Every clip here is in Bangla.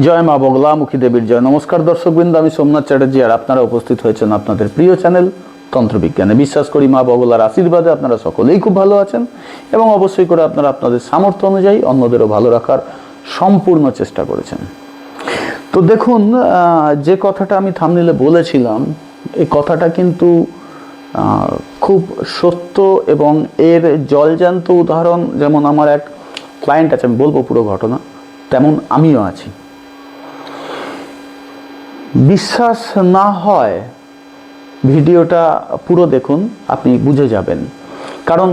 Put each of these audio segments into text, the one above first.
জয় মা বগলামুখী দেবীর জয়। নমস্কার দর্শকবৃন্দ, আমি সোমনাথ চ্যাটার্জি আর আপনারা উপস্থিত হয়েছেন আপনাদের প্রিয় চ্যানেল তন্ত্রবিজ্ঞানে। বিশ্বাস করি মা বগলার আশীর্বাদে আপনারা সকলেই খুব ভালো আছেন এবং অবশ্যই করে আপনারা আপনাদের সামর্থ্য অনুযায়ী অন্যদেরও ভালো রাখার সম্পূর্ণ চেষ্টা করেছেন। তো দেখুন, যে কথাটা আমি থাম্বনেইলে বলেছিলাম এই কথাটা কিন্তু খুব সত্য এবং এর জলজ্যান্ত উদাহরণ। যেমন আমার এক ক্লায়েন্ট আছে, আমি বলবো পুরো ঘটনা, তেমন আমিও আছি। বিশ্বাস না হয় ভিডিওটা পুরো দেখুন, আপনি বুঝে যাবেন। কারণ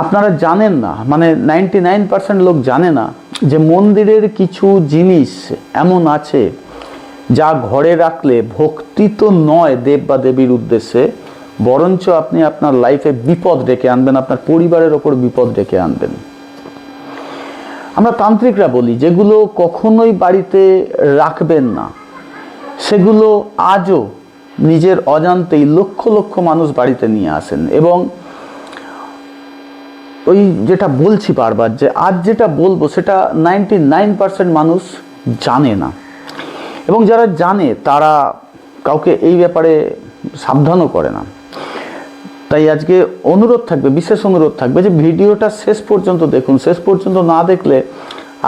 আপনারা জানেন না, মানে 99% লোক জানে না যে মন্দিরের কিছু জিনিস এমন আছে যা ঘরে রাখলে ভক্তি তো নয় দেব বা দেবীর উদ্দেশ্যে, বরঞ্চ আপনি আপনার লাইফে বিপদ ডেকে আনবেন, আপনার পরিবারের ওপর বিপদ ডেকে আনবেন। আমরা তান্ত্রিকরা বলি যেগুলো কখনোই বাড়িতে রাখবেন না, সেগুলো আজও নিজের অজান্তেই লক্ষ লক্ষ মানুষ বাড়িতে নিয়ে আসেন। এবং ওই যেটা বলছি বারবার, যে আজ যেটা বলবো সেটা 99% মানুষ জানে না, এবং যারা জানে তারা কাউকে এই ব্যাপারে সাবধানও করে না। তাই আজকে অনুরোধ থাকবে, বিশেষ অনুরোধ থাকবে যে ভিডিওটা শেষ পর্যন্ত দেখুন। শেষ পর্যন্ত না দেখলে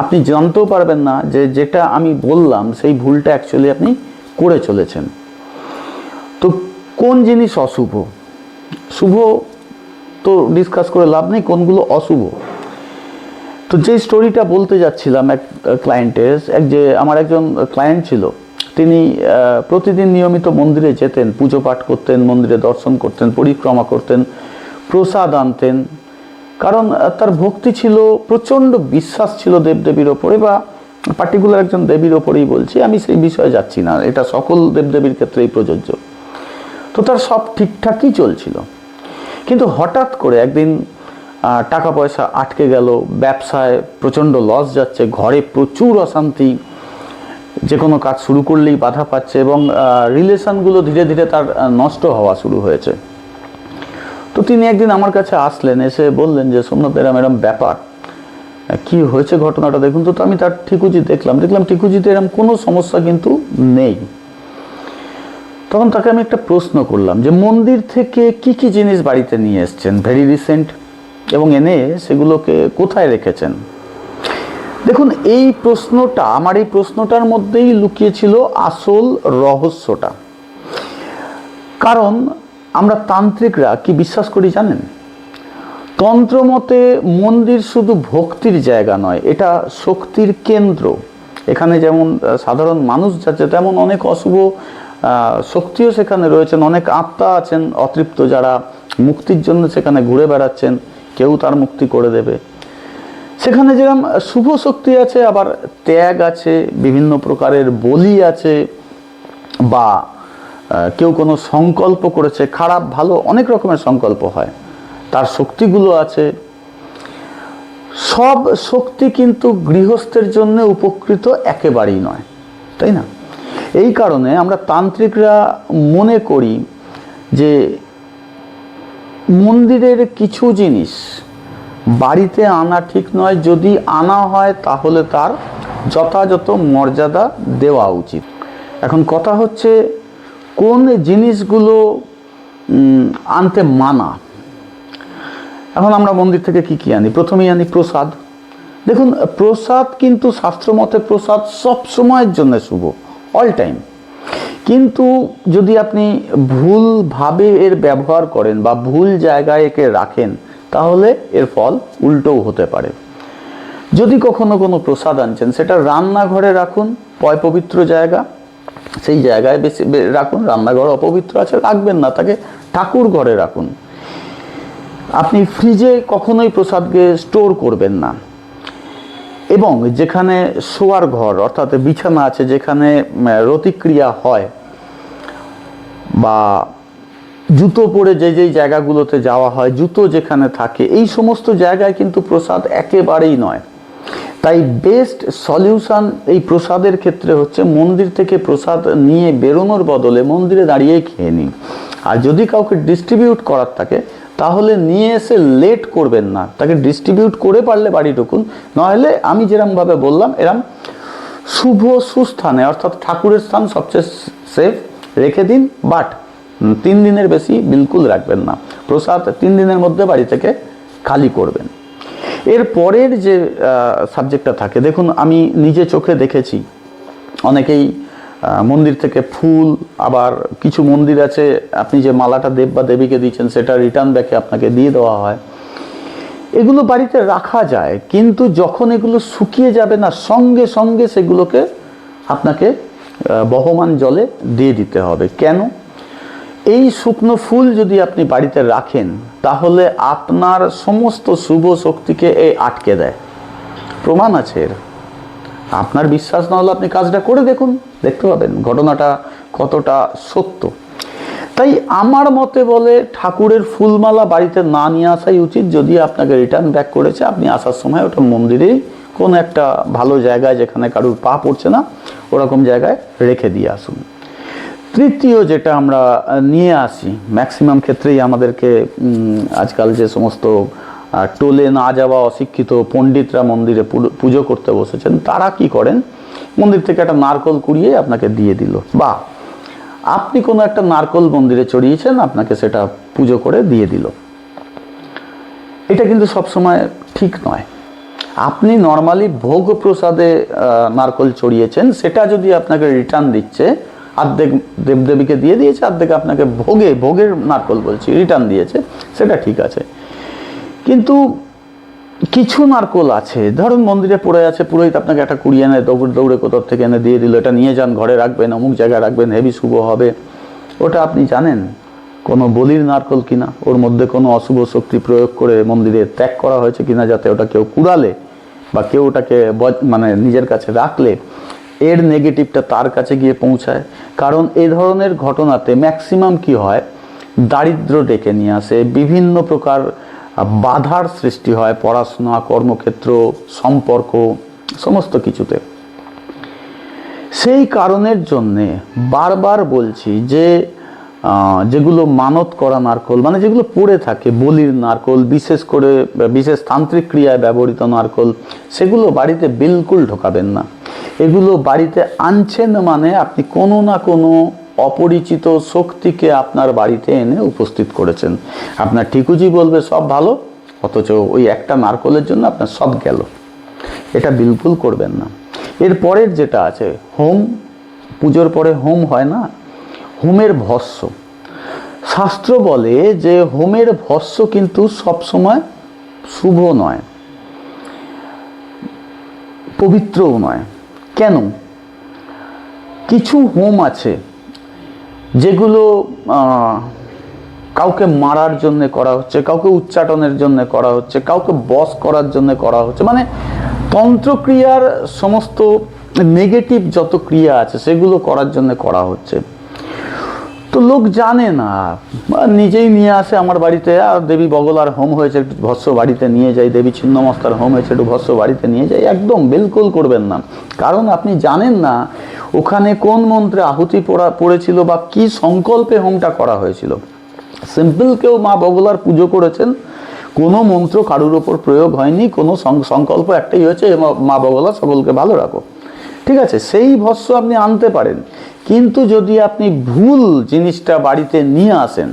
আপনি জানতেও পারবেন না যে যেটা আমি বললাম সেই ভুলটা অ্যাকচুয়ালি আপনি করে চলেছেন। তো কোন জিনিস অশুভ, শুভ তো ডিসকাস করে লাভ নেই, কোনগুলো অশুভ। তো যে স্টোরিটা বলতে যাচ্ছিলাম এক ক্লায়েন্টের, আমার একজন ক্লায়েন্ট ছিল, তিনি প্রতিদিন নিয়মিত মন্দিরে যেতেন, পুজো পাঠ করতেন, মন্দিরে দর্শন করতেন, পরিক্রমা করতেন, প্রসাদ আনতেন। কারণ তার ভক্তি ছিল, প্রচণ্ড বিশ্বাস ছিল দেবদেবীর ওপরে, বা পার্টিকুলার একজন দেবীর ওপরেই বলছি, আমি সেই বিষয়ে যাচ্ছি না, এটা সকল দেবদেবীর ক্ষেত্রেই প্রযোজ্য। তো তার সব ঠিকঠাকই চলছিল, কিন্তু হঠাৎ করে একদিন টাকা পয়সা আটকে গেল, ব্যবসায় প্রচণ্ড লস যাচ্ছে, ঘরে প্রচুর অশান্তি, যে কোনো কাজ শুরু করলেই বাধা পাচ্ছে, এবং রিলেশনগুলো ধীরে ধীরে তার নষ্ট হওয়া শুরু হয়েছে। তো তিনি একদিন আমার কাছে আসলেন, এসে বললেন যে সোমনাথ এরম এরম ব্যাপার, কি হয়েছে ঘটনাটা দেখুন। তো আমি তার ঠিকুজি দেখলাম ঠিকুজিতে এরম কোনো সমস্যা কিন্তু নেই। তখন তাকে আমি একটা প্রশ্ন করলাম যে মন্দির থেকে কি কি জিনিস বাড়িতে নিয়ে এসছেন ভেরি রিসেন্ট, এবং এনে সেগুলোকে কোথায় রেখেছেন। দেখুন, এই প্রশ্নটা, আমার এই প্রশ্নটার মধ্যেই লুকিয়েছিল আসল রহস্যটা। কারণ আমরা তান্ত্রিকরা কি বিশ্বাস করি জানেন? তন্ত্রমতে মন্দির শুধু ভক্তির জায়গা নয়, এটা শক্তির কেন্দ্র। এখানে যেমন সাধারণ মানুষ যাচ্ছে, তেমন অনেক অশুভ শক্তিও সেখানে রয়েছেন, অনেক আত্মা আছেন অতৃপ্ত, যারা মুক্তির জন্য সেখানে ঘুরে বেড়াচ্ছেন, কেউ তার মুক্তি করে দেবে। সেখানে যেরকম শুভ শক্তি আছে, আবার ত্যাগ আছে, বিভিন্ন প্রকারের বলি আছে, বা কেউ কোনো সংকল্প করেছে, খারাপ ভালো অনেক রকমের সংকল্প হয়, তার শক্তিগুলো আছে। সব শক্তি কিন্তু গৃহস্থের জন্য উপকৃত একেবারেই নয়, তাই না? এই কারণে আমরা তান্ত্রিকরা মনে করি যে মন্দিরের কিছু জিনিস বাড়িতে আনা ঠিক নয়, যদি আনা হয় তাহলে তার যথাযথ মর্যাদা দেওয়া উচিত। এখন কথা হচ্ছে কোন জিনিসগুলো আনতে মানা। এখন আমরা মন্দির থেকে কি কি আনি? প্রথমেই আনি প্রসাদ। দেখুন, প্রসাদ কিন্তু শাস্ত্রমতে প্রসাদ সব সময়ের জন্য শুভ, অল টাইম। কিন্তু যদি আপনি ভুলভাবে এর ব্যবহার করেন বা ভুল জায়গায় একে রাখেন, তাহলে এর ফল উল্টোও হতে পারে। যদি কখনো কোনো প্রসাদ আনছেন, সেটা রান্নাঘরে রাখুন, পবিত্র জায়গা, সেই জায়গায় বেশি রাখুন। রান্নাঘর অপবিত্র আছে, রাখবেন না, তাকে ঠাকুর ঘরে রাখুন। আপনি ফ্রিজে কখনোই প্রসাদকে স্টোর করবেন না। এবং যেখানে শোয়ার ঘর অর্থাৎ বিছানা আছে, যেখানে রতিক্রিয়া হয়, বা জুতো পরে যেই জায়গাগুলোতে যাওয়া হয়, জুতো যেখানে থাকে, এই সমস্ত জায়গায় কিন্তু প্রসাদ একেবারেই নয়। তাই বেস্ট সলিউশন এই প্রসাদের ক্ষেত্রে হচ্ছে মন্দির থেকে প্রসাদ নিয়ে বেরোনোর বদলে মন্দিরে দাঁড়িয়েই খেয়ে নিন। আর যদি কাউকে ডিস্ট্রিবিউট করার থাকে, তাহলে নিয়ে এসে লেট করবেন না, তাকে ডিস্ট্রিবিউট করে পারলে বাড়ি ঢুকুন। নাহলে আমি যেরকমভাবে বললাম, এরম শুভ সুস্থানে অর্থাৎ ঠাকুরের স্থান সবচেয়ে সেফ রেখে দিন, বাট 3 দিনের বেশি বিলকুল রাখবেন না। প্রসাদ 3 দিনের মধ্যে বাড়ি থেকে খালি করবেন। এর পরের যে সাবজেক্টটা থাকে, দেখুন আমি নিজে চোখে দেখেছি অনেকেই মন্দির থেকে ফুল, আবার কিছু মন্দির আছে আপনি যে মালাটা দেব বা দেবীকে দিচ্ছেন সেটা রিটার্ন ব্যাকে আপনাকে দিয়ে দেওয়া হয়। এগুলো বাড়িতে রাখা যায়, কিন্তু যখন এগুলো শুকিয়ে যাবে না সঙ্গে সঙ্গে সেগুলোকে আপনাকে বহমান জলে দিয়ে দিতে হবে। কেন? এই শুকনো ফুল যদি আপনি বাড়িতে রাখেন তাহলে আপনার সমস্ত শুভ শক্তিকে আটকে দেয়। প্রমাণ আছে এর। আপনার বিশ্বাস না হলে আপনি কাজটা করে দেখুন, দেখতে পাবেন ঘটনাটা কতটা সত্য। তাই আমার মতে বলে ঠাকুরের ফুলমালা বাড়িতে না নিয়ে আসাই উচিত। যদি আপনাকে রিটার্ন ব্যাক করেছে, আপনি আসার সময় ওটা মন্দিরেই কোনো একটা ভালো জায়গায় যেখানে কারুর পা পড়ছে না ওরকম জায়গায় রেখে দিয়ে আসুন। তৃতীয় যেটা আমরা নিয়ে আসি, ম্যাক্সিমাম ক্ষেত্রেই আমাদেরকে আজকাল যে সমস্ত টোলে না যাওয়া অশিক্ষিত পণ্ডিতরা মন্দিরে পুজো করতে বসেছেন, তারা কি করেন, মন্দির থেকে একটা নারকল কুড়িয়ে আপনাকে দিয়ে দিল, বা আপনি কোনো একটা নারকল মন্দিরে চড়িয়েছেন, আপনাকে সেটা পুজো করে দিয়ে দিল। এটা কিন্তু সবসময় ঠিক নয়। আপনি নর্মালি ভোগ প্রসাদে নারকল চড়িয়েছেন, সেটা যদি আপনাকে রিটার্ন দিচ্ছে, অর্ধেক দেবদেবীকে দিয়ে দিয়েছে, অর্ধেক আপনাকে ভোগের নারকল বলছি রিটার্ন দিয়েছে, সেটা ঠিক আছে। কিন্তু কিছু নারকল আছে, ধরুন মন্দিরে পড়ে আছে, পুরোহিত আপনাকে একটা কুড়িয়ে এনে দৌড়ে কোথাও থেকে এনে দিয়ে দিল, এটা নিয়ে যান, ঘরে রাখবেন, অমুক জায়গায় রাখবেন, হেভি শুভ হবে। ওটা আপনি জানেন কোনো বলির নারকল কিনা, ওর মধ্যে কোনো অশুভ শক্তি প্রয়োগ করে মন্দিরে ত্যাগ করা হয়েছে কিনা, যাতে ওটা কেউ কুড়ালে বা কেউ ওটাকে মানে নিজের কাছে রাখলে এর নেগেটিভটা তার কাছে গিয়ে পৌঁছায়। কারণ এই ধরনের ঘটনাতে ম্যাক্সিমাম কি হয়, দারিদ্র ডেকে নিয়ে আসে, বিভিন্ন প্রকার বাধার সৃষ্টি হয়, পড়াশোনা, কর্মক্ষেত্র, সম্পর্ক, সমস্ত কিছুতে। সেই কারণের জন্যে বারবার বলছি যে যেগুলো মানত করা নারকল, মানে যেগুলো পড়ে থাকে, বলির নারকল, বিশেষ করে বিশেষ তান্ত্রিক ক্রিয়ায় ব্যবহৃত নারকল, সেগুলো বাড়িতে বিলকুল ঢোকাবেন না। এগুলো বাড়িতে আনছেন মানে আপনি কোনো না কোনো অপরিচিত শক্তিকে আপনার বাড়িতে এনে উপস্থিত করেছেন। আপনার ঠিকুজি বলবে সব ভালো, অথচ ওই একটা নারকলের জন্য আপনার সব গেল। এটা বিলকুল করবেন না। এর পরের যেটা আছে, হোম, পুজোর পরে হোম হয় না, হোমের ভস্য। শাস্ত্র বলে যে হোমের ভস্য কিন্তু সবসময় শুভ নয়, পবিত্রও নয়। কেন? কিছু হোম আছে যেগুলো কাউকে মারার জন্য করা হচ্ছে, কাউকে উচ্চাটনের জন্য করা হচ্ছে, কাউকে বশ করার জন্য করা হচ্ছে, মানে তন্ত্রক্রিয়ার সমস্ত নেগেটিভ যত ক্রিয়া আছে সেগুলো করার জন্য করা হচ্ছে। তো লোক জানে না, নিজেই নিয়ে আসে আমার বাড়িতে, আর দেবী বগলার হোম হয়েছে একটু ভস্য বাড়িতে নিয়ে যাই, দেবী ছিন্নমস্তার হোম হয়েছে একটু ভস্য বাড়িতে নিয়ে যাই। একদম বিলকুল করবেন না। কারণ আপনি জানেন না ওখানে কোন মন্ত্রে আহুতি পড়েছিল বা কি সংকল্পে হোমটা করা হয়েছিল। সিম্পল কেউ মা বগলার পুজো করেছেন, কোনো মন্ত্র কারুর ওপর প্রয়োগ হয়নি, কোনো সংকল্প একটাই হয়েছে, মা বগলা সকলকে ভালো রাখো, ঠিক আছে, সেই ভস্য আপনি আনতে পারেন। কিন্তু যদি আপনি ভুল জিনিসটা বাড়িতে নিয়ে আসেন,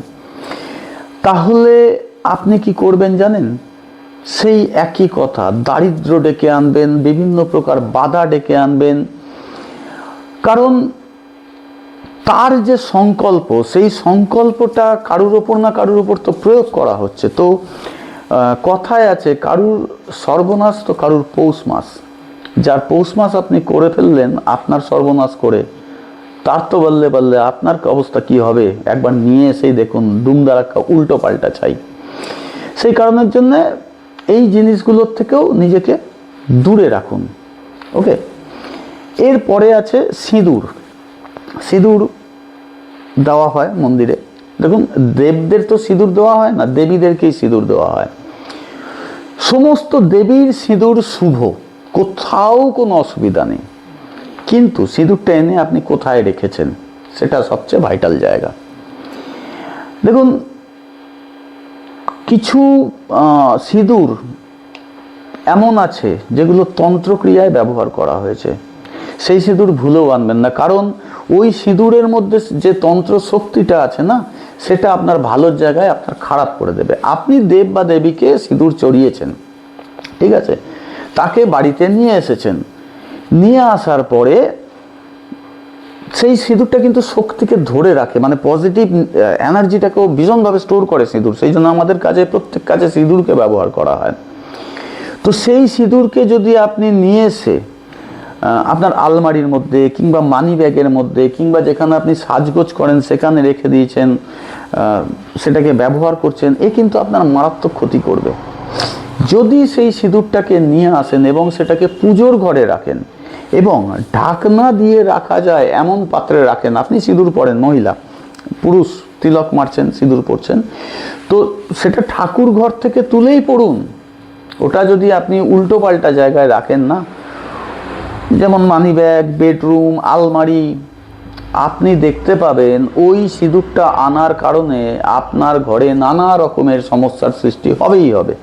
তাহলে আপনি কি করবেন জানেন? সেই একই কথা, দারিদ্র ডেকে আনবেন, বিভিন্ন প্রকার বাধা ডেকে আনবেন। কারণ তার যে সংকল্প, সেই সংকল্পটা কারুর ওপর না কারুর ওপর তো প্রয়োগ করা হচ্ছে। তো কথায় আছে, কারুর সর্বনাশ তো কারুর পৌষ মাস। যার পৌষ মাস আপনি করে ফেললেন আপনার সর্বনাশ করে, তার তো বললে আপনার অবস্থা কি হবে একবার নিয়ে এসেই দেখুন, দুমদারাক্কা উল্টো পাল্টা চাই। সেই কারণের জন্য এই জিনিসগুলোর থেকেও নিজেকে দূরে রাখুন। ওকে, এরপরে আছে সিঁদুর। সিঁদুর দেওয়া হয় মন্দিরে। দেখুন, দেবদের তো সিঁদুর দেওয়া হয় না, দেবীদেরকেই সিঁদুর দেওয়া হয়। সমস্ত দেবীর সিঁদুর শুভ, কোথাও কোনো অসুবিধা নেই। কিন্তু সিঁদুরটা এনে আপনি কোথায় রেখেছেন, সেটা সবচেয়ে ভাইটাল জায়গা। দেখুন, কিছু সিঁদুর এমন আছে যেগুলো তন্ত্রক্রিয়ায় ব্যবহার করা হয়েছে। সেই সিঁদুর ভুলেও আনবেন না, কারণ ওই সিঁদুরের মধ্যে যে তন্ত্র শক্তিটা আছে না, সেটা আপনার ভালোর জায়গায় আপনার খারাপ করে দেবে। আপনি দেব বা দেবীকে সিঁদুর চড়িয়েছেন, ঠিক আছে, তাকে বাড়িতে নিয়ে এসেছেন, নিয়ে আসার পরে সেই সিঁদুরটা কিন্তু শক্তিকে ধরে রাখে, মানে পজিটিভ এনার্জিটাকেও ভীষণভাবে স্টোর করে সিঁদুর। সেই জন্য আমাদের কাজে, প্রত্যেক কাজে সিঁদুরকে ব্যবহার করা হয়। তো সেই সিঁদুরকে যদি আপনি নিয়ে এসে আপনার আলমারির মধ্যে কিংবা মানি ব্যাগের মধ্যে কিংবা যেখানে আপনি সাজগোজ করেন সেখানে রেখে দিয়েছেন, সেটাকে ব্যবহার করছেন, এ কিন্তু আপনার মারাত্মক ক্ষতি করবে। যদি সেই সিঁদুরটাকে নিয়ে আসেন এবং সেটাকে পুজোর ঘরে রাখেন এবং ঢাকনা দিয়ে রাখা যায় এমন পাত্রে রাখেন, আপনি সিঁদুর পরেন, মহিলা, পুরুষ তিলক মারছেন, সিঁদুর পরছেন, তো সেটা ঠাকুর ঘর থেকে তুলেই পড়ুন। ওটা যদি আপনি উল্টো পাল্টা জায়গায় রাখেন না, যেমন মানি ব্যাগ, বেডরুম, আলমারি, আপনি দেখতে পাবেন ওই সিঁদুরটা আনার কারণে আপনার ঘরে নানা রকমের সমস্যার সৃষ্টি হবেই হবে।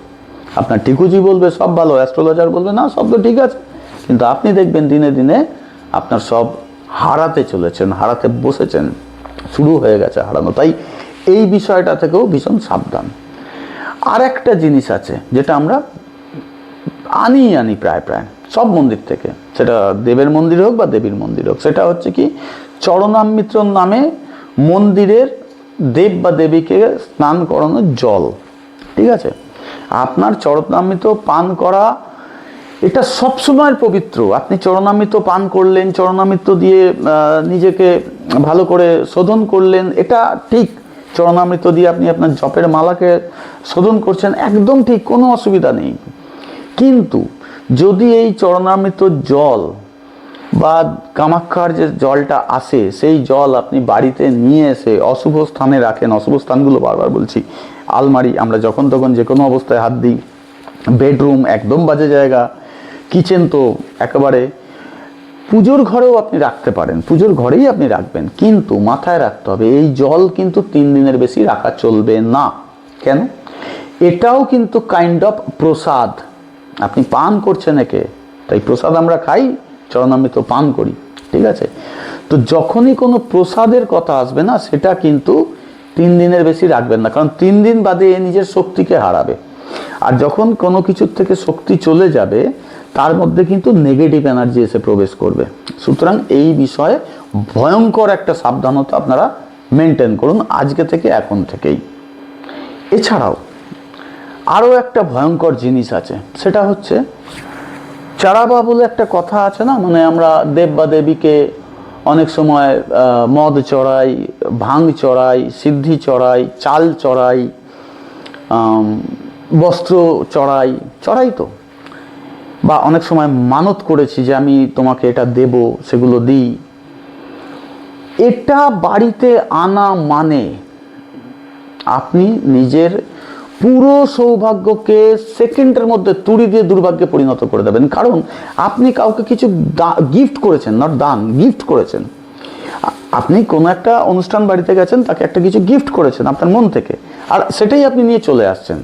আপনার ঠিকুজি বলবে সব ভালো, অ্যাস্ট্রোলজার বলবে না সব তো ঠিক আছে, কিন্তু আপনি দেখবেন দিনে দিনে আপনার সব হারাতে চলেছেন, হারাতে বসেছেন, শুরু হয়ে গেছে হারানো। তাই এই বিষয়টা থেকেও ভীষণ সাবধান। আর একটা জিনিস আছে যেটা আমরা আনি প্রায় সব মন্দির থেকে, সেটা দেবের মন্দির হোক বা দেবীর মন্দির হোক, সেটা হচ্ছে কি চরণামৃতর নামে মন্দিরের দেব বা দেবীকে স্নান করানো জল, ঠিক আছে। আপনার চরণামৃত পান করা এটা সবসময়ের পবিত্র। আপনি চরণামৃত পান করলেন, চরণামৃত দিয়ে নিজেকে ভালো করে শোধন করলেন, এটা ঠিক। চরণামৃত দিয়ে আপনি আপনার জপের মালাকে শোধন করছেন, একদম ঠিক, কোনো অসুবিধা নেই। কিন্তু যদি এই চরণামৃত জল বা কামাখ্যার যে জলটা আসে, সেই জল আপনি বাড়িতে নিয়ে এসে অশুভ স্থানে রাখেন, অশুভ স্থানগুলো বারবার বলছি, আলমারি আমরা যখন তখন যে কোনো অবস্থায় হাত দিই, বেডরুম একদম বাজে জায়গা, কিচেন তো একেবারে, পুজোর ঘরেও আপনি রাখতে পারেন, পুজোর ঘরেই আপনি রাখবেন, কিন্তু মাথায় রাখতে হবে এই জল কিন্তু 3 দিনের বেশি রাখা চলবে না। কেন? এটাও কিন্তু কাইন্ড অফ প্রসাদ, আপনি পান করছেন একে, তাই প্রসাদ আমরা খাই, চরণামৃত পান করি, ঠিক আছে। তো যখনই কোনো প্রসাদের কথা আসবে না, সেটা কিন্তু 3 দিনের বেশি রাখবেন না, কারণ 3 দিন বাদে এ নিজের শক্তিকে হারাবে। আর যখন কোনো কিছুর থেকে শক্তি চলে যাবে, তার মধ্যে কিন্তু নেগেটিভ এনার্জি এসে প্রবেশ করবে। সুতরাং এই বিষয়ে ভয়ঙ্কর একটা সাবধানতা আপনারা মেনটেন করুন আজকে থেকে, এখন থেকেই। এছাড়াও আরও একটা ভয়ঙ্কর জিনিস আছে, সেটা হচ্ছে চারাবা বলে একটা কথা আছে না, মানে আমরা দেব বা দেবীকে অনেক সময় মদ চড়াই, ভাং চড়াই, সিদ্ধি চড়াই, চাল চড়াই, বস্ত্র চড়াই তো, বা অনেক সময় মানত করেছি যে আমি তোমাকে এটা দেব, সেগুলো দিই। এটা বাড়িতে আনা মানে আপনি নিজের পুরো সৌভাগ্যকে সেকেন্ডের মধ্যে তুড়ি দিয়ে দুর্ভাগ্যে পরিণত করে দেবেন। কারণ আপনি কাউকে কিছু গিফট করেছেন, নট দান, গিফট করেছেন। আপনি কোনো একটা অনুষ্ঠান বাড়িতে গেছেন, তাকে একটা কিছু গিফট করেছেন আপনার মন থেকে, আর সেটাই আপনি নিয়ে চলে আসছেন।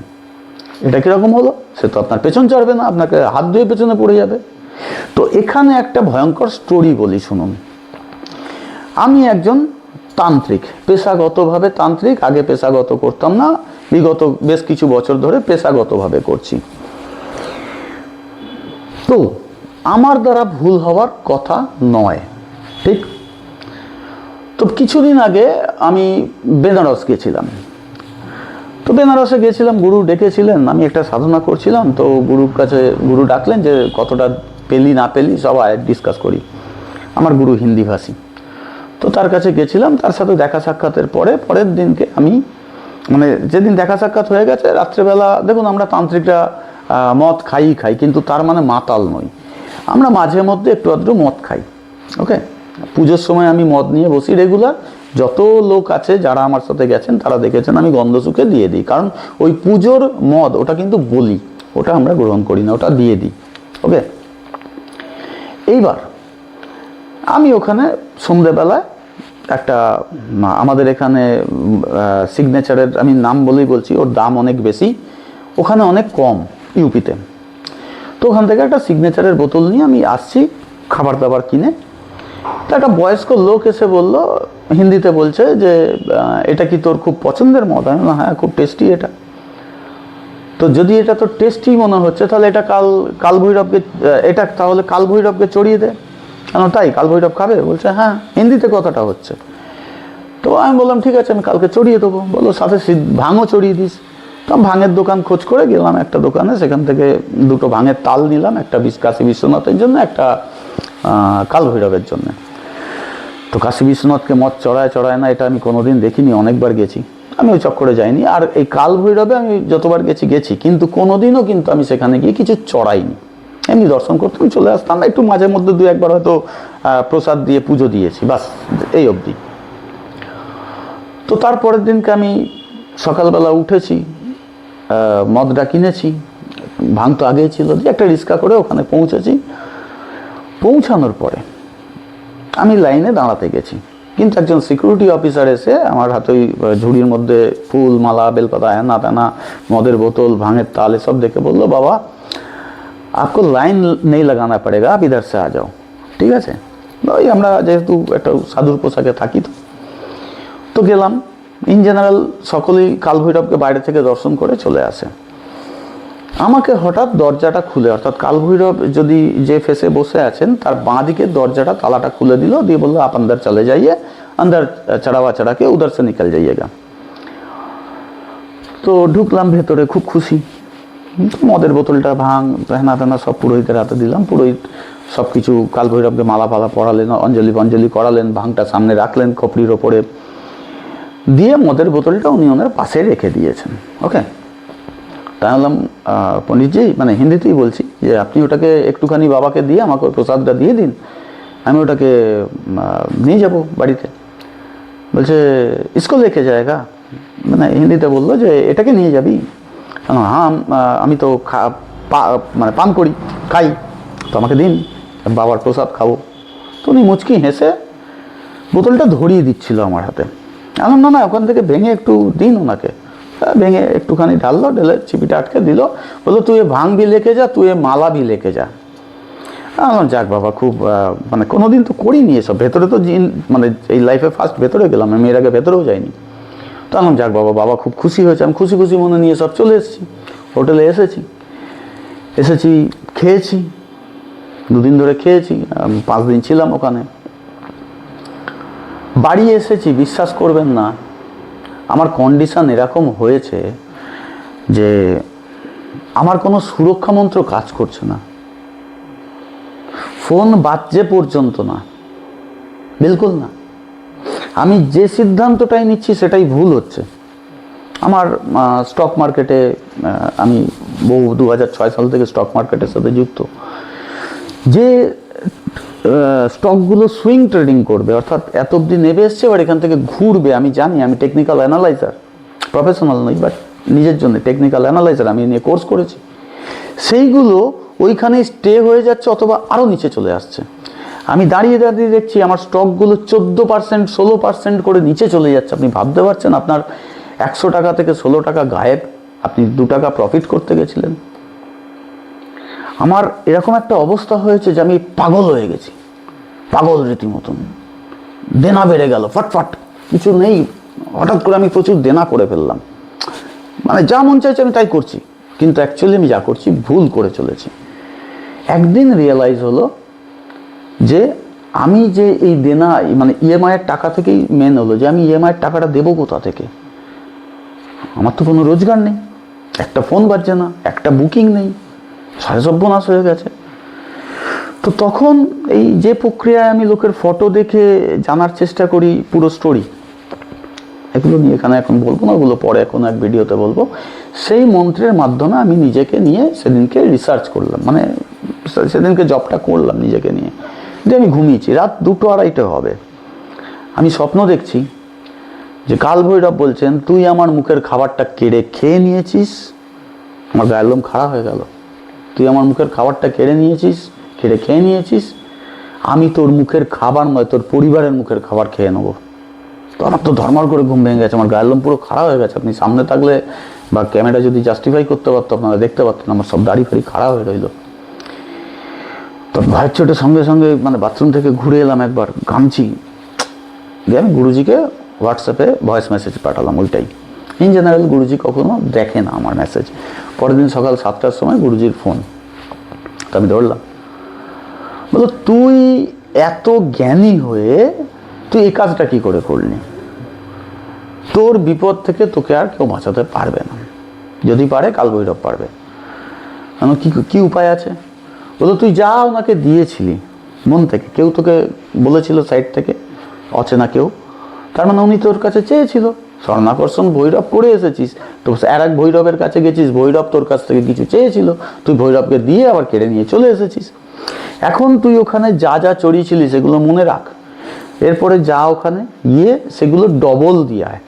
এটা কিরকম হলো? সে তো আপনার পেছন চড়বে না, আপনাকে হাত ধুয়ে পেছনে পড়ে যাবে। তো এখানে একটা ভয়ঙ্কর স্টোরি বলি, শুনুন। আমি একজন তান্ত্রিক, পেশাগতভাবে তান্ত্রিক, আগে পেশাগত করতাম না, বিগত বেশ কিছু বছর ধরে পেশাগতভাবে করছি। তো আমার দ্বারা ভুল হওয়ার কথা নয়, ঠিক। তো কিছুদিন আগে আমি বেনারস গেছিলাম। তো বেনারসে গেছিলাম, গুরু ডেকেছিলেন, আমি একটা সাধনা করছিলাম, তো গুরুর কাছে গুরু ডাকলেন যে কতটা পেলি না পেলি সবাই ডিসকাস করি। আমার গুরু হিন্দি ভাষী, তো তার কাছে গেছিলাম। তার সাথে দেখা সাক্ষাতের পরের দিনকে আমি, মানে যেদিন দেখা সাক্ষাৎ হয়ে গেছে, রাত্রেবেলা, দেখুন আমরা তান্ত্রিকরা মদ খাই, কিন্তু তার মানে মাতাল নই, আমরা মাঝে মধ্যে একটু আধটু মদ খাই, ওকে। পুজোর সময় আমি মদ নিয়ে বসি রেগুলার। যত লোক আছে যারা আমার সাথে গেছেন তারা দেখেছেন আমি গন্ধসুখে দিয়ে দিই, কারণ ওই পুজোর মদ ওটা কিন্তু বলি, ওটা আমরা গ্রহণ করি না, ওটা দিয়ে দিই, ওকে। এইবার আমি ওখানে সন্ধ্যেবেলায় একটা, আমাদের এখানে সিগনেচারের, আমি নাম বলেই বলছি, ওর দাম অনেক বেশি, ওখানে অনেক কম ইউপিতে। তো ওখান থেকে একটা সিগনেচারের বোতল নিয়ে আমি আসছি, খাবার দাবার কিনে। তো একটা বয়স্ক লোক এসে বলল, হিন্দিতে বলছে যে এটা কি তোর খুব পছন্দের মদ? আমি বললাম হ্যাঁ, খুব টেস্টি এটা। তো যদি এটা তোর টেস্টি মনে হচ্ছে তাহলে এটা কাল ভৈরবকে এটা তাহলে কাল ভৈরবকে চড়িয়ে দে। কেন তাই, কাল ভৈরব খাবে? বলছে হ্যাঁ, হিন্দিতে কথাটা হচ্ছে। তো আমি বললাম ঠিক আছে, আমি কালকে চড়িয়ে দেবো। বললো সাথে ভাঙও চড়িয়ে দিস। তো আমি ভাঙের দোকান খোঁজ করে গেলাম একটা দোকানে, সেখান থেকে 2টো ভাঙের তাল নিলাম, একটা কাশী বিশ্বনাথের জন্য, একটা কাল ভৈরবের জন্য। তো কাশী বিশ্বনাথকে মদ চড়ায় না এটা আমি কোনোদিন দেখিনি, অনেকবার গেছি, আমি ওই চক্করে যাইনি। আর এই কাল ভৈরবে আমি যতবার গেছি, কিন্তু কোনোদিনও কিন্তু আমি সেখানে গিয়ে কিছু চড়াইনি, এমনি দর্শন করতাম, চলে আসতাম, একটু মাঝে মধ্যে 2-1বার হয়তো প্রসাদ দিয়ে পুজো দিয়েছি, বাস এই অবধি। তো তারপরের দিনকে আমি সকালবেলা উঠেছি, মদটা কিনেছি, ভাঙ তো আগেই ছিল, একটা রিক্সা করে ওখানে পৌঁছেছি। পৌঁছানোর পরে আমি লাইনে দাঁড়াতে গেছি, কিন্তু একজন সিকিউরিটি অফিসার এসে আমার হাতে ওই ঝুড়ির মধ্যে ফুল, মালা, বেলপাতা, হেনা তেনা, মদের বোতল, ভাঙের তাল এসব দেখে বললো, বাবা आपको লাইন নেই লাগানা পড়েগা, आप इधर से आ जाओ। ঠিক আছে, ওই আমরা যেহেতু একটা সাধুর পোশাকে থাকি, তো গেলাম। ইন জেনারেল সকলেই কাল ভৈরবকে বাইরে থেকে দর্শন করে চলে আসে। আমাকে হঠাৎ দরজাটা খুলে, অর্থাৎ কাল ভৈরব যদি যে ফেসে বসে আছেন তার বাঁ দিকের দরজাটা, তালাটা খুলে দিল, দিয়ে বললো आप अंदर चले जाइए, अंदर चढ़ा के उधर से निकल जाइएगा। তো ঢুকলাম ভেতরে, খুব খুশি। মদের বোতলটা, ভাঙ, হেনা তেনা সব পুরোহিতের হাতে দিলাম। পুরোহিত সব কিছু কাল ভৈরবকে মালা ফালা পরালেন, অঞ্জলি করালেন, ভাঙটা সামনে রাখলেন খপড়ির ওপরে, দিয়ে মদের বোতলটা উনি ওনার পাশে রেখে দিয়েছেন। ওকে, তাই বললাম পণ্ডিতজি, মানে হিন্দিতেই বলছি, যে আপনি ওটাকে একটুখানি বাবাকে দিয়ে আমাকে ওই প্রসাদটা দিয়ে দিন, আমি ওটাকে নিয়ে যাব বাড়িতে। বলছে ইসকো লেকে যায়গা, মানে হিন্দিতে বললো যে এটাকে নিয়ে যাবি? হ্যাঁ, আমি তো মানে পান করি, খাই, তো আমাকে দিন, বাবার প্রসাদ খাবো। তো উনি মুচকি হেসে বোতলটা ধরিয়ে দিচ্ছিল আমার হাতে। আমি না ওখান থেকে ভেঙে একটু দিন ওনাকে। ভেঙে একটুখানি ঢাললো, ঢেলে চিপিটা আটকে দিল, বললো তুই ভাঙ ভি লেকে যা, তুই মালা ভি লেকে যা। আমার যাক বাবা, খুব মানে কোনোদিন তো করিনি এসব, ভেতরে তো মানে এই লাইফে ফার্স্ট ভেতরে গেলাম, আমি এর আগে ভেতরেও যাইনি। তো আমার যাক বাবা খুব খুশি হয়েছে। আমি খুশি মনে নিয়ে সব চলে এসেছি, হোটেলে এসেছি, খেয়েছি, 2 দিন ধরে খেয়েছি, 5 দিন ছিলাম ওখানে। বাড়ি এসেছি, বিশ্বাস করবেন না, আমার কন্ডিশন এরকম হয়েছে যে আমার কোনো সুরক্ষা মন্ত্র কাজ করছে না, ফোন বাজছে পর্যন্ত না, বিলকুল না। আমি যে সিদ্ধান্তটাই নিচ্ছি সেটাই ভুল হচ্ছে। আমার স্টক মার্কেটে আমি 2006 সাল থেকে স্টক মার্কেটের সাথে যুক্ত। যে স্টকগুলো সুইং ট্রেডিং করবে, অর্থাৎ এত অবধি নেমে এসছে, এবার এখান থেকে ঘুরবে, আমি জানি, আমি টেকনিক্যাল অ্যানালাইজার, প্রফেশনাল নই, বাট নিজের জন্য টেকনিক্যাল অ্যানালাইজার আমি নিয়ে কোর্স করেছি। সেইগুলো ওইখানে স্টে হয়ে যাচ্ছে অথবা আরও নিচে চলে আসছে। আমি দাঁড়িয়ে দেখছি আমার স্টকগুলো 14%, 16% করে নিচে চলে যাচ্ছে। আপনি ভাবতে পারছেন, আপনার 100 টাকা থেকে 16 টাকা গায়েব, আপনি 2 টাকা প্রফিট করতে গেছিলেন। আমার এরকম একটা অবস্থা হয়েছে যে আমি পাগল হয়ে গেছি, পাগল রীতিমতন। দেনা বেড়ে গেল, ফটফট, কিছু নেই, হঠাৎ করে আমি প্রচুর দেনা করে ফেললাম। মানে যা মন চাইছে আমি তাই করছি, কিন্তু অ্যাকচুয়ালি আমি যা করছি ভুল করে চলেছি। একদিন রিয়েলাইজ হলো যে আমি যে এই দেনা, মানে ইএমআইয়ের টাকা থেকেই মেন হলো যে আমি ইএমআইয়ের টাকাটা দেবো কোথা থেকে? আমার তো কোনো রোজগার নেই, একটা ফোন বাজছে না, একটা বুকিং নেই, সাড়ে সর্বনাশ হয়ে গেছে। তো তখন এই যে প্রক্রিয়ায় আমি লোকের ফটো দেখে জানার চেষ্টা করি পুরো স্টোরি, এগুলো নিয়ে এখানে এখন বলবো না, ওগুলো পরে এখন এক ভিডিওতে বলবো। সেই মন্ত্রের মাধ্যমে আমি নিজেকে নিয়ে সেদিনকে রিসার্চ করলাম, মানে সেদিনকে জবটা করলাম নিজেকে নিয়ে। যে আমি ঘুমিয়েছি, রাত 2-2:30 হবে, আমি স্বপ্ন দেখছি যে কাল ভৈরব বলছেন তুই আমার মুখের খাবারটা কেড়ে খেয়ে নিয়েছিস। আমার গায়ের লোম খাড়া হয়ে গেল। তুই আমার মুখের খাবারটা কেড়ে খেয়ে নিয়েছিস, আমি তোর মুখের খাবার নয়, তোর পরিবারের মুখের খাবার খেয়ে নেবো। তো আমার তো ধর্মার করে ঘুম ভেঙে গেছে, আমার গায়ের লোম পুরো খাড়া হয়ে গেছে। আপনি সামনে থাকলে বা ক্যামেরা যদি জাস্টিফাই করতে পারতো, আপনারা দেখতে পারতেন আমার সব দাড়ি ফাড়ি খাড়া হয়ে রইল। তো ভয়ের চোটের সঙ্গে সঙ্গে মানে বাথরুম থেকে ঘুরে এলাম একবার, ঘামছি, দিয়ে আমি গুরুজিকে হোয়াটসঅ্যাপে ভয়েস মেসেজ পাঠালাম ওইটাই। ইন জেনারেল গুরুজি কখনো দেখে না আমার মেসেজ। পরের দিন সকাল 7টার সময় গুরুজির ফোন, তো আমি ধরলাম, বলো তুই এত জ্ঞানী হয়ে তুই এই কাজটা কি করে করলি? তোর বিপদ থেকে তোকে আর কেউ বাঁচাতে পারবে না, যদি পারে কাল ভৈরব পারবে। কি কি উপায় আছে? বলো তুই যা ওনাকে দিয়েছিলি মন থেকে, কেউ তোকে বলেছিল সাইড থেকে, অচেনা কেউ, তার মানে উনি তোর কাছে চেয়েছিল। স্বর্ণাকর্ষণ ভৈরব করে এসেছিস, তো আর এক ভৈরবের কাছে গেছিস, ভৈরব তোর কাছ থেকে কিছু চেয়েছিল, তুই ভৈরবকে দিয়ে আবার কেড়ে নিয়ে চলে এসেছিস। এখন তুই ওখানে যা যা চড়িয়েছিলি সেগুলো মনে রাখ, এরপরে যা ওখানে গিয়ে সেগুলো ডবল দিয়ে আয়,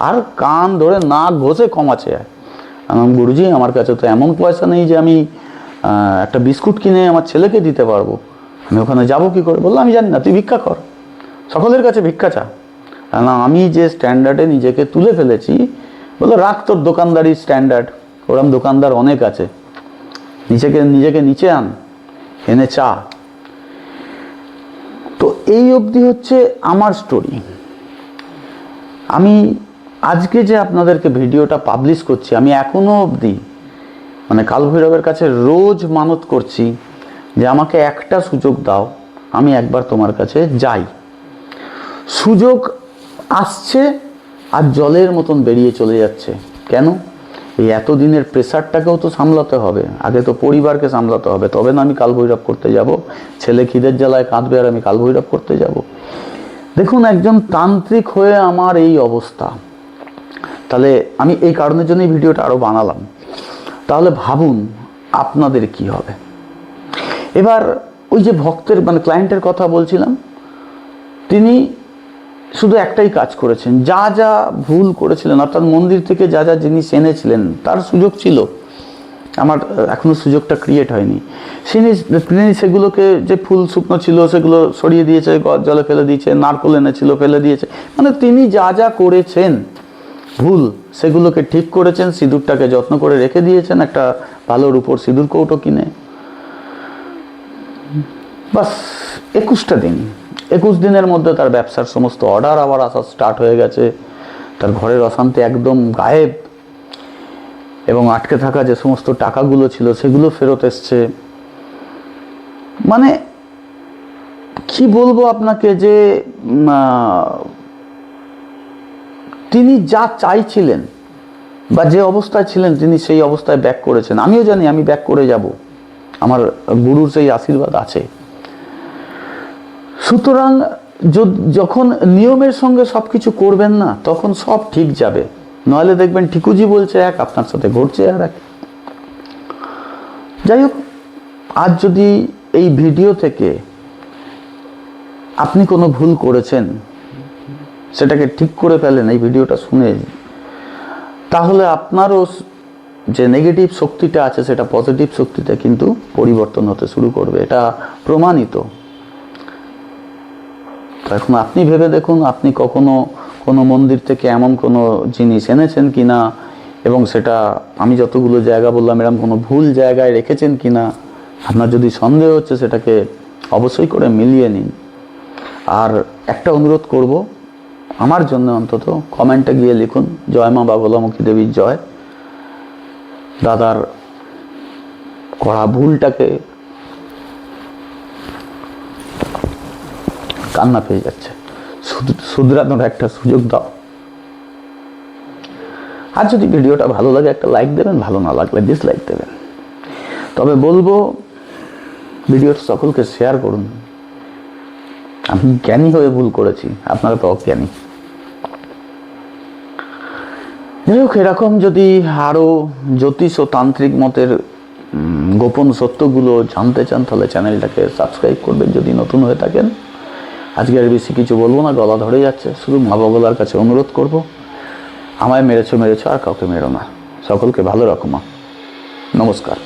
আর কান ধরে নাক ঘষে ক্ষমা চেয়ে আয়। গুরুজি আমার কাছে তো এমন পয়সা নেই যে আমি একটা বিস্কুট কিনে আমার ছেলেকে দিতে পারবো, আমি ওখানে যাবো কি করে? বললাম আমি জানি না, তুই ভিক্ষা কর, সকলের কাছে ভিক্ষা চা। না আমি যে স্ট্যান্ডার্ডে নিজেকে তুলে ফেলেছি, বলো রাখ তোর দোকানদারি স্ট্যান্ডার্ড, ওরম দোকানদার অনেক আছে, নিজেকে নিচে আন, এনে চা। তো এই অবধি হচ্ছে আমার স্টোরি। আমি আজকে যে আপনাদেরকে ভিডিওটা পাবলিশ করছি, আমি এখনো অবধি মানে কাল ভৈরবের কাছে রোজ মানত করছি যে আমাকে একটা সুযোগ দাও, আমি একবার তোমার কাছে যাই। সুযোগ আসছে আর জলের মতন বেরিয়ে চলে যাচ্ছে। কেন? এই এতদিনের প্রেশারটাকেও তো সামলাতে হবে, আগে তো পরিবারকে সামলাতে হবে, তবে না আমি কাল ভৈরব করতে যাব। ছেলে খিদের জ্বালায় কাঁদবে আর আমি কাল ভৈরব করতে যাব? দেখুন, একজন তান্ত্রিক হয়ে আমার এই অবস্থা, তাহলে আমি এই কারণের জন্যই ভিডিওটা আরও বানালাম। তাহলে ভাবুন আপনাদের কি হবে। এবার ওই যে ভক্তের মানে ক্লায়েন্টের কথা বলছিলাম, তিনি শুধু একটাই কাজ করেছেন, যা যা ভুল করেছিলেন, অর্থাৎ মন্দির থেকে যা যা জিনিস এনেছিলেন, তার সুযোগ ছিল, আমার এখনো সুযোগটা ক্রিয়েট হয়নি। তিনি সেগুলোকে, যে ফুল শুকনো ছিল সেগুলো সরিয়ে দিয়েছে, জলে ফেলে দিয়েছে, নারকোল এনেছিল ফেলে দিয়েছে, মানে তিনি যা যা করেছেন ভুল সেগুলোকে ঠিক করেছেন, সিঁদুরটাকে যত্ন করে রেখে দিয়েছেন একটা ভালোর উপর সিঁদুর কৌটো কিনে। বাস 21টা দিন, 21 দিনের মধ্যে তার ব্যবসার সমস্ত অর্ডার আবার আসা স্টার্ট হয়ে গেছে, তার ঘরের অশান্তি একদম গায়েব, এবং আটকে থাকা যে সমস্ত টাকাগুলো ছিল সেগুলো ফেরত এসছে। মানে কি বলবো আপনাকে, যে তিনি যা চাইছিলেন বা যে অবস্থায় ছিলেন তিনি সেই অবস্থায় ব্যাক করেছেন। আমিও জানি আমি ব্যাক করে যাব, আমার গুরুর সেই আশীর্বাদ আছে। সুতরাং যখন নিয়মের সঙ্গে সব কিছু করবেন না, তখন সব ঠিক যাবে। নইলে দেখবেন ঠিকুজি বলছে এক, আপনার সাথে ঘটছে আর এক। যাই হোক, আজ যদি এই ভিডিও থেকে আপনি কোনো ভুল করেছেন সেটাকে ঠিক করে ফেলেন এই ভিডিওটা শুনে, তাহলে আপনারও যে নেগেটিভ শক্তিটা আছে সেটা পজিটিভ শক্তিতে কিন্তু পরিবর্তন হতে শুরু করবে, এটা প্রমাণিত। এখন আপনি ভেবে দেখুন, আপনি কখনো কোনো মন্দির থেকে এমন কোনো জিনিস এনেছেন কিনা, এবং সেটা আমি যতগুলো জায়গা বললাম এরকম কোনো ভুল জায়গায় রেখেছেন কিনা। আপনার যদি সন্দেহ হচ্ছে সেটাকে অবশ্যই করে মিলিয়ে নিন। আর একটা অনুরোধ করব, আমার জন্য অন্তত কমেন্টে গিয়ে লিখুন, জয় মা বাবলামুখী দেবীর জয়। দাদার করা ভুলটাকে কান্না পেয়ে যাচ্ছে, শুধরানোর একটা সুযোগ দাও। আর যদি ভিডিওটা ভালো লাগে একটা লাইক দেবেন, ভালো না লাগলে ডিসলাইক দেবেন। তবে বলবো ভিডিওটা সকলকে শেয়ার করুন। আমি জ্ঞানী হয়ে ভুল করেছি, আপনারা তো অজ্ঞানী। যাই হোক, এরকম যদি আরও জ্যোতিষ ও তান্ত্রিক মতের গোপন সত্যগুলো জানতে চান তাহলে চ্যানেলটাকে সাবস্ক্রাইব করবেন যদি নতুন হয়ে থাকেন। আজকে আর বেশি কিছু বলবো না, গলা ধরে যাচ্ছে। শুধু মা বাবার কাছে অনুরোধ করব, আমায় মেরেছো আর কাউকে মেরো না। সকলকে ভালো রাখো মা। নমস্কার।